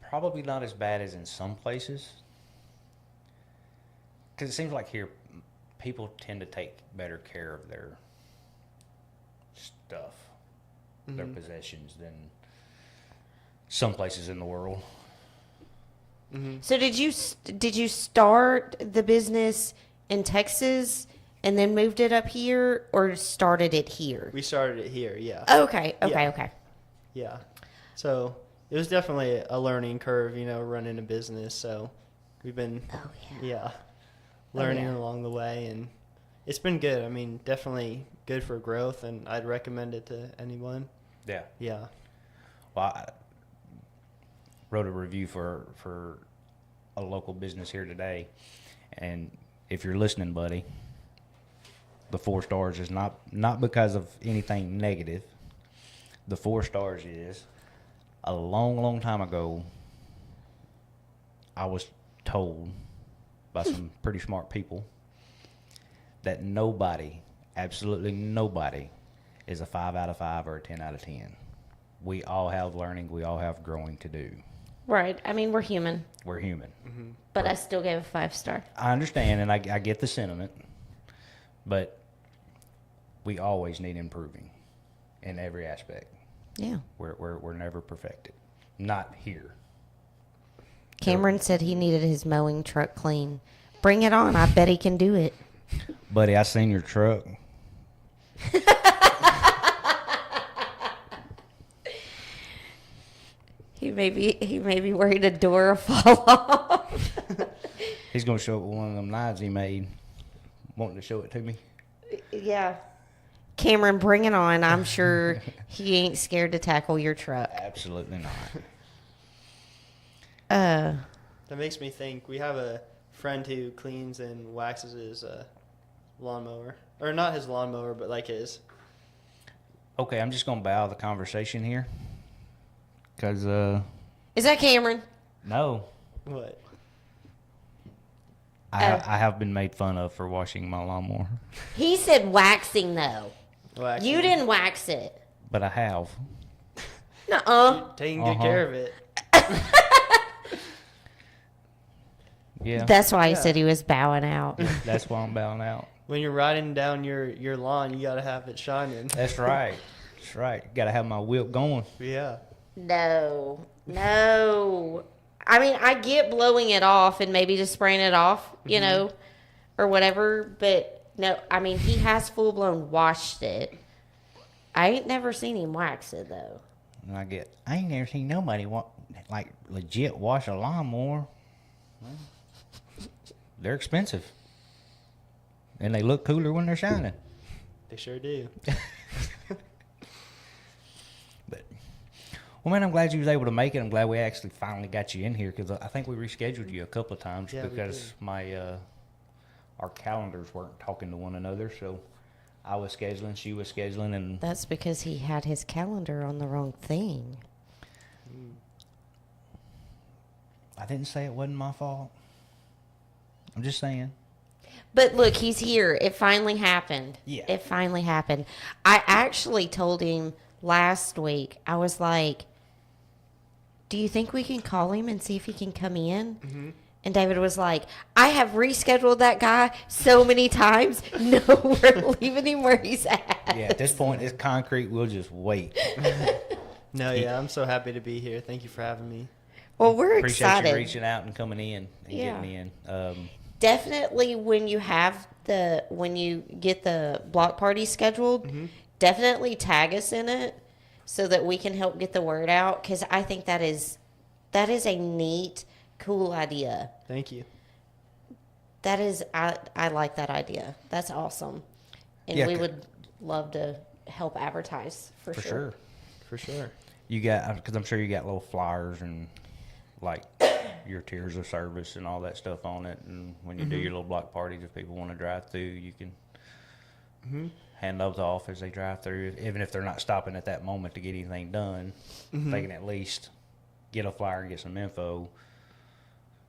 probably not as bad as in some places, because it seems like here people tend to take better care of their stuff, their possessions than some places in the world. So did you start the business in Texas and then moved it up here, or started it here? We started it here. Yeah. Okay. Yeah. Okay. Yeah. So it was definitely a learning curve, running a business. So we've been, Oh yeah. learning yeah. along the way, and it's been good. I mean, definitely good for growth, and I'd recommend it to anyone. Yeah. Yeah. Well, I wrote a review for a local business here today, and if you're listening, buddy, the 4 stars is not because of anything negative. The 4 stars is a long time ago, I was told by some pretty smart people that nobody, absolutely nobody, is a 5 out of 5 or a 10 out of 10. We all have learning. We all have growing to do. Right. I mean, we're human, We're human. but I still gave a 5-star. I understand, and I get the sentiment, but we always need improving in every aspect. Yeah. We're never perfected. Not here. Cameron said he needed his mowing truck clean. Bring it on. I bet he can do it. Buddy, I seen your truck. He may be worried a door will fall off. He's going to show up with one of them knives he made, wanting to show it to me. Yeah. Cameron, bring it on. I'm sure he ain't scared to tackle your truck. Absolutely not. That makes me think. We have a friend who cleans and waxes his lawnmower, or not his lawnmower, but like his. Okay, I'm just going to bow the conversation here. Because, Is that Cameron? no, What? I have been made fun of for washing my lawnmower. He said waxing, though. Waxing. You didn't wax it. But I have. Nuh-uh. Taking good Uh-huh. care of it. Yeah, That's why he Yeah. said he was bowing out. that's why I'm bowing out. When you're riding down your lawn, you gotta have it shining. That's right. That's right. Got to have my whip going. Yeah. No. I mean, I get blowing it off and maybe just spraying it off, or whatever. But no, I mean, he has full blown washed it. I ain't never seen him wax it though. And I ain't never seen nobody legit wash a lawnmower. Well, they're expensive. And they look cooler when they're shining. They sure do. But, well, man, I'm glad you was able to make it. I'm glad we actually finally got you in here, because I think we rescheduled you a couple of times Yeah, we because our calendars weren't talking to one another. So I was scheduling, she was scheduling, and That's because he had his calendar on the wrong thing. I didn't say it wasn't my fault. I'm just saying. But look, he's here. It finally happened. Yeah. It finally happened. I actually told him last week, I was like, do you think we can call him and see if he can come in? Mm-hmm. And David was like, I have rescheduled that guy so many times. No, we're leaving him where he's at. Yeah, at this point, it's concrete. We'll just wait. No, yeah, I'm so happy to be here. Thank you for having me. Well, we're Appreciate excited. you reaching out and coming in and Yeah. getting in. Definitely when you get the block party scheduled, definitely tag us in it so that we can help get the word out, because I think that is a neat, cool idea. Thank you. That is, I like that idea. That's awesome. And Yeah, we would love to help advertise for sure. For sure. You got, because I'm sure you got little flyers and like your tiers of service and all that stuff on it. And when you do your little block parties, if people want to drive through, you can hand those off as they drive through. Even if they're not stopping at that moment to get anything done, they can at least get a flyer and get some info.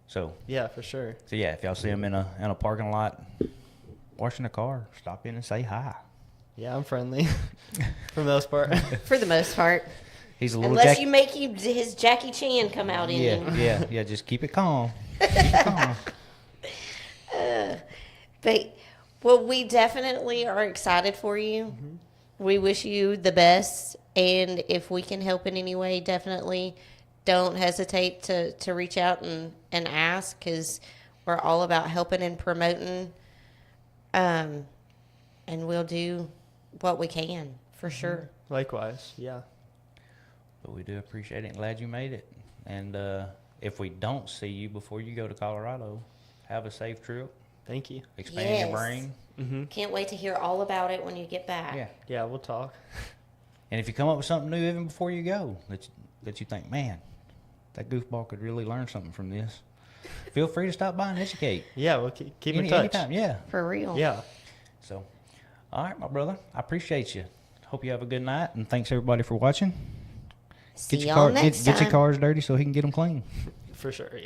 So Yeah, for sure. yeah, if y'all see them in a parking lot washing a car, stop in and say hi. Yeah, I'm friendly for the most part. For the most part. He's a little Unless you make his Jackie Chan come out in him. yeah. Just keep it calm. Keep it calm. But, well, we definitely are excited for you. We wish you the best. And if we can help in any way, definitely don't hesitate to reach out and ask, because we're all about helping and promoting. And we'll do what we can, for sure. Likewise, yeah. But we do appreciate it. Glad you made it. And if we don't see you before you go to Colorado, have a safe trip. Thank you. Expand your Yes. brain. Can't wait to hear all about it when you get back. Yeah. Yeah, we'll talk. And if you come up with something new even before you go that you think, man, that goofball could really learn something from this, feel free to stop by and educate. Yeah, we'll keep in touch. Anytime, yeah. For real. Yeah. So, all right, my brother. I appreciate you. Hope you have a good night, and thanks everybody for watching. See Get y'all your next get your time. cars dirty so he can get them clean. For sure, yeah.